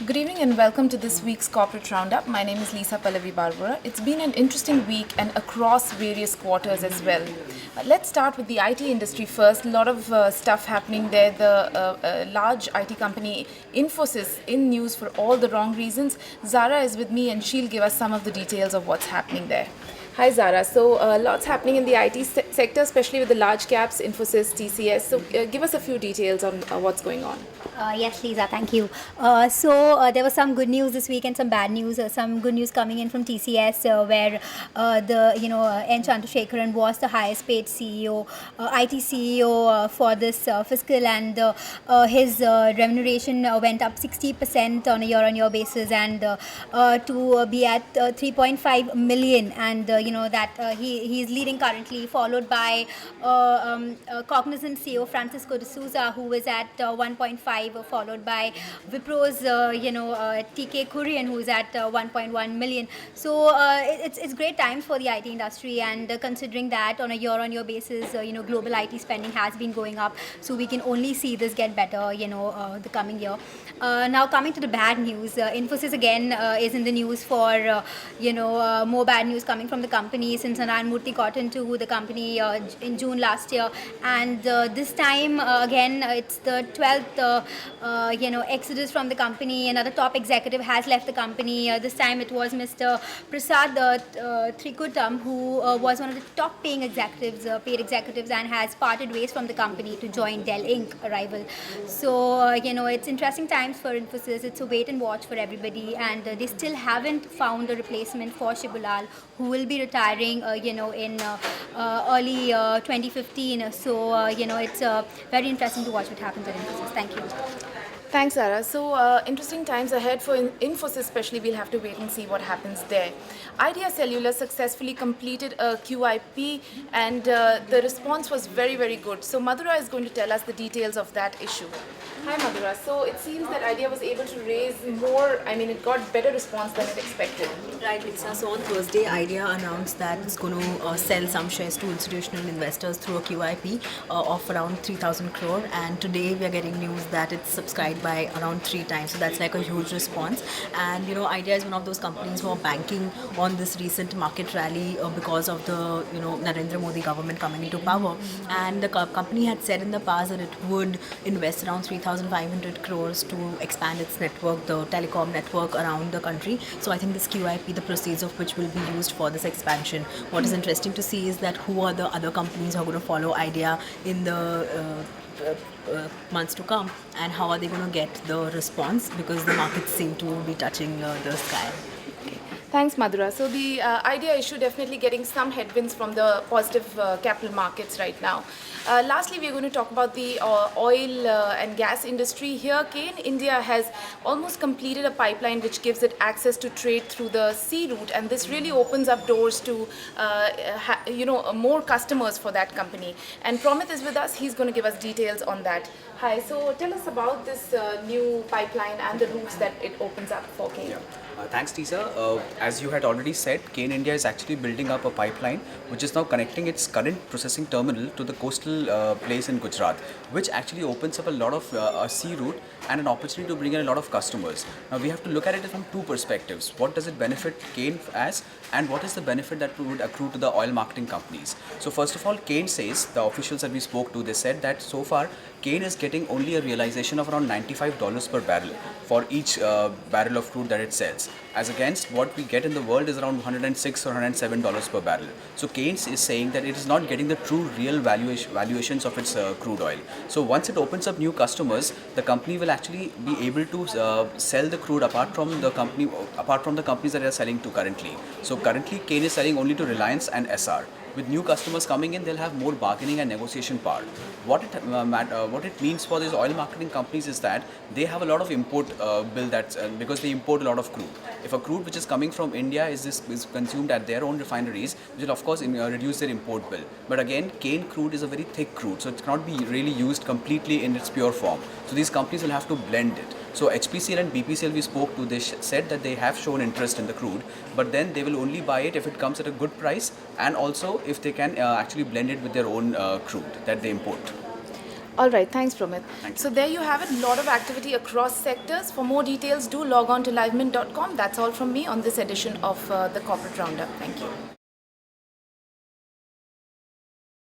Good evening and welcome to this week's Corporate Roundup. My name is Lisa Pallavi Barbora. It's been an interesting week and across various quarters as well. Let's start with the IT industry first. A lot of stuff happening there. The large IT company Infosys in news for all the wrong reasons. Zahra is with me and she'll give us some of the details of what's happening there. Hi Zahra. So lots happening in the IT sector, especially with the large caps, Infosys, TCS. So give us a few details on what's going on. Yes, Lisa, thank you. There was some good news this week and some bad news. Some good news coming in from TCS, where N. Chandrasekaran was the highest paid CEO, IT CEO for this fiscal, and his remuneration went up 60% on a year-on-year basis, and to be at 3.5 million, and he is leading currently, followed by Cognizant CEO Francisco D'Souza, who is at 1.5, followed by Wipro's TK Kurian, who is at 1.1 million. So it's great times for the IT industry, and considering that on a year-on-year basis, global IT spending has been going up, so we can only see this get better, the coming year. Now coming to the bad news, Infosys again is in the news for more bad news coming from the company since Narayan Murthy got into the company in June last year, and this time again it's the 12th exodus from the company. Another top executive has left the company. This time it was Mr. Prasad Trikutam, who was one of the top paid executives and has parted ways from the company to join Dell Inc., a rival. So it's interesting times for Infosys. It's a wait and watch for everybody, and they still haven't found a replacement for Shibulal, who will be retiring in early 2015. So it's very interesting to watch what happens at Infosys. Thank you. Thanks, Zara. So, interesting times ahead for Infosys, especially. We'll have to wait and see what happens there. Idea Cellular successfully completed a QIP, and the response was very, very good. So, Madhura is going to tell us the details of that issue. Hi, Madhura. So, it seems that Idea was able to raise more, it got better response than it expected. Right, Lisa. So on Thursday, Idea announced that it's going to sell some shares to institutional investors through a QIP of around 3,000 crore. And today we are getting news that it's subscribed by around 3 times. So that's like a huge response. And Idea is one of those companies who are banking on this recent market rally because of the Narendra Modi government coming into power. And the company had said in the past that it would invest around 3,500 crores to expand its network, the telecom network around the country. So I think this QIP, the proceeds of which will be used for this expansion. What is interesting to see is that who are the other companies who are going to follow Idea in the months to come, and how are they going to get the response, because the markets seem to be touching the sky. Thanks, Madhura. So the Idea issue definitely getting some headwinds from the positive capital markets right now. Lastly, we're going to talk about the oil and gas industry here. Cain India has almost completed a pipeline which gives it access to trade through the sea route, and this really opens up doors to more customers for that company. And Promit is with us. He's going to give us details on that. Hi. So tell us about this new pipeline and the routes that it opens up for Cain. Yeah. Thanks, Lisa. As you had already said, Cain India is actually building up a pipeline which is now connecting its current processing terminal to the coastal place in Gujarat, which actually opens up a lot of a sea route and an opportunity to bring in a lot of customers. Now we have to look at it from 2 perspectives. What does it benefit Cain as, and what is the benefit that would accrue to the oil marketing companies? So first of all, Cain says, the officials that we spoke to, they said that so far Cain is getting only a realization of around $95 per barrel for each barrel of crude that it sells, as against what we get in the world is around $106 or $107 per barrel. So Cain is saying that it is not getting the true real valuations of its crude oil. So once it opens up new customers, the company will actually be able to sell the crude apart from the companies that they are selling to currently. So currently Cain is selling only to Reliance and SR. With new customers coming in, they'll have more bargaining and negotiation power. What it means for these oil marketing companies is that they have a lot of import bill because they import a lot of crude. If a crude which is coming from India is consumed at their own refineries, which will of course reduce their import bill. But again, Cain crude is a very thick crude, so it cannot be really used completely in its pure form. So these companies will have to blend it. So HPCL and BPCL we spoke to, they said that they have shown interest in the crude, but then they will only buy it if it comes at a good price, and also if they can actually blend it with their own crude that they import. All right, thanks, Promit. Thank you. So there you have it, a lot of activity across sectors. For more details, do log on to livemint.com. That's all from me on this edition of the Corporate Roundup. Thank you.